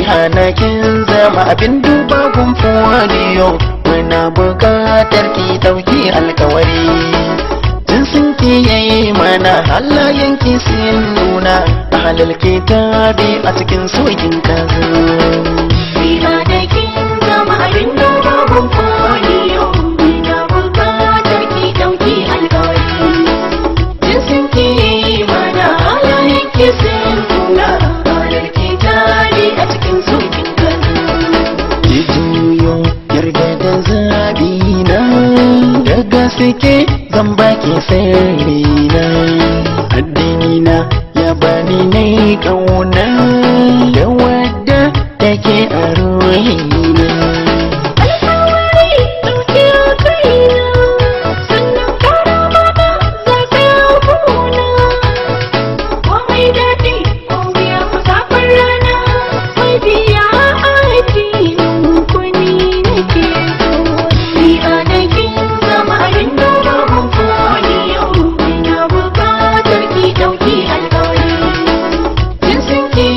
hana kin zama abin duba gumfuwa ne yau. Muna buƙatar ki ɗauki alkawari. Jinsin ki yayi mana halayen ki sun nuna. Ahlul Kitabi a cikin sokin kazo. Ki hana kin zama abin duba gumfuwa ne yau. Muna buƙatar ki ɗauki alkawari. Jinsin ki yayi mana halayen ki sun nuna. Ahlul Kitabi a cikin sokin kazo. Ki juyo yarda da zabina, da gaske zan baki sirrina. Addinina ya bani nai kauna, da wadda take a ruhina. Alkawari ɗauke a kaina, sannan kara mana za ta yi kuna. Ko mai daɗi ko biya ku zafin rana, mai biya a addinin ku ni nake so. Ni a nakin zama abin duba gumfuwa ne yau. Ina buƙatar ki ɗauki alkawari. Jinsin ki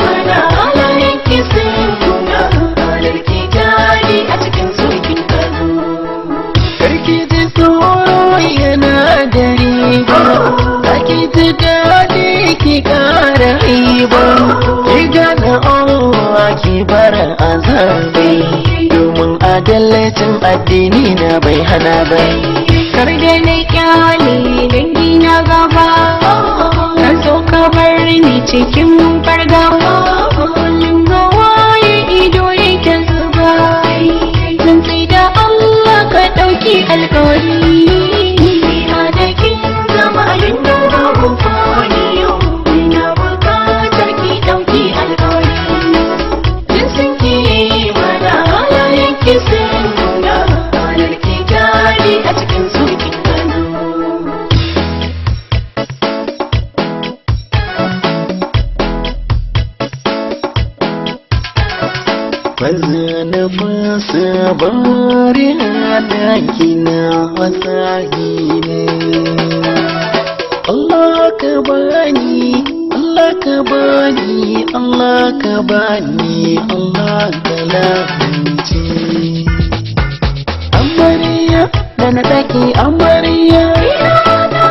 mana halayen ki sun nuna. Ahlul Kitabi a cikin sokin kano. Karki ji tsoro yana da riba, zaki ji daɗi ki ƙara riba. Ki gane Allah ki bar azabi, domin adalcin addini na bai hana ba. Kar da na kyale dangi na gaba, ka zo ka bar ni cikin fargaba. Kullum gawaye ido yake zuba, zan sai da Allah ka ɗauki alkawari. Ina da kin zama abin duba gumfuwa ne yau. Ina buƙatar ki ɗauki alkawari. Jinsin ki mana halayen ki sun nuna. Ahlul Kitabi a cikin sokin kano. Baza na fasa bari halaki na wasahi ne. Allah ka bani, Allah ka bani, Allah ka bani, Allah ka lafince. Amarya da na daki amarya,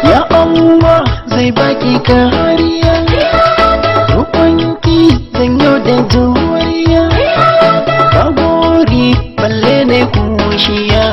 ya Allah zai baki kariya. Rukunki zan yau da juriya, bagori balle ne kushiya.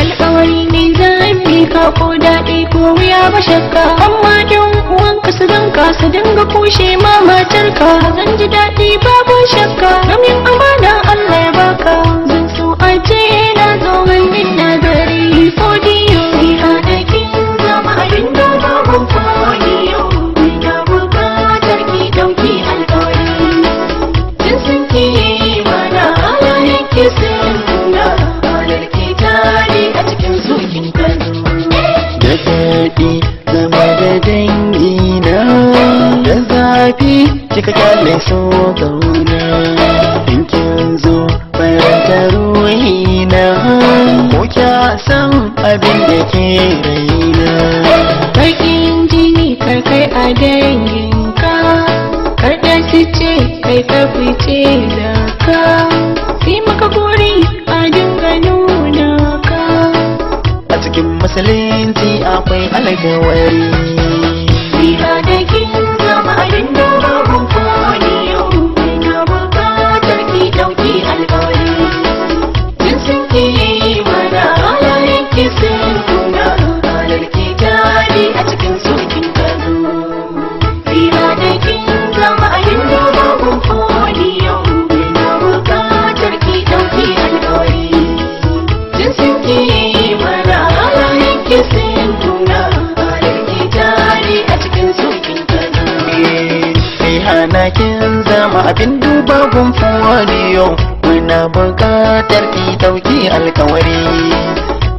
Alkawari ne zan bi ka ko daɗi ko wuya ba shakka. Amma don uwanka su ganka su dinga kushe ma matarka. Zan ji daɗi babu shakka, domin amana Allah ya baka. Zan so a ce na zo ganin na gari fodiyo. Ni hana kin zama abin duba gumfuwa ne yau. Ina buƙatar ki ɗauki alkawari. Jinsin ki mana halayen ki sun nuna. Ahlul Kitabi a cikin sokin kano. Da daɗi zama da dangina, da zafi kika kyale so gauna. In kin zo faranta ruhina, ko kya san abin da ke raina. Baƙin jini karkai a danginka, kar da su ce kai ka fice da ka. Sai maka gori a dinga nuna ka. A cikin musulunci akwai alkawari. Ni hana kin zama abin duba gumfuwa ne yau. Ina buƙatar ki ɗauki alkawari. Jinsin ki mana halayen ki sun nuna. Ahlul Kitabi a cikin sokin kano. Ni hana kin zama abin duba gumfuwa ne yau. Ina buƙatar ki ɗauki alkawari. Jinsin ki mana halayen ki sun nuna. Ahlul Kitabi a cikin sokin kano. Ni hana kin zama abin duba gumfuwa ne yau. Muna buƙatar ki ɗauki alkawari.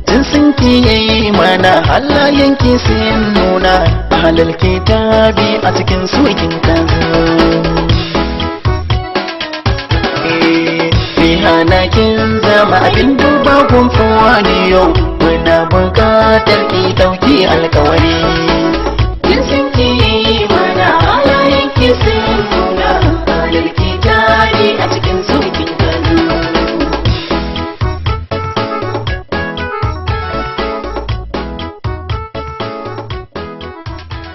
Jinsin ki yayi mana halayen ki sun nuna. Ahlul Kitabi a cikin sokin kazo. Ni hana kin zama abin duba gumfuwa ne yau. Muna buƙatar ki ɗauki alkawari.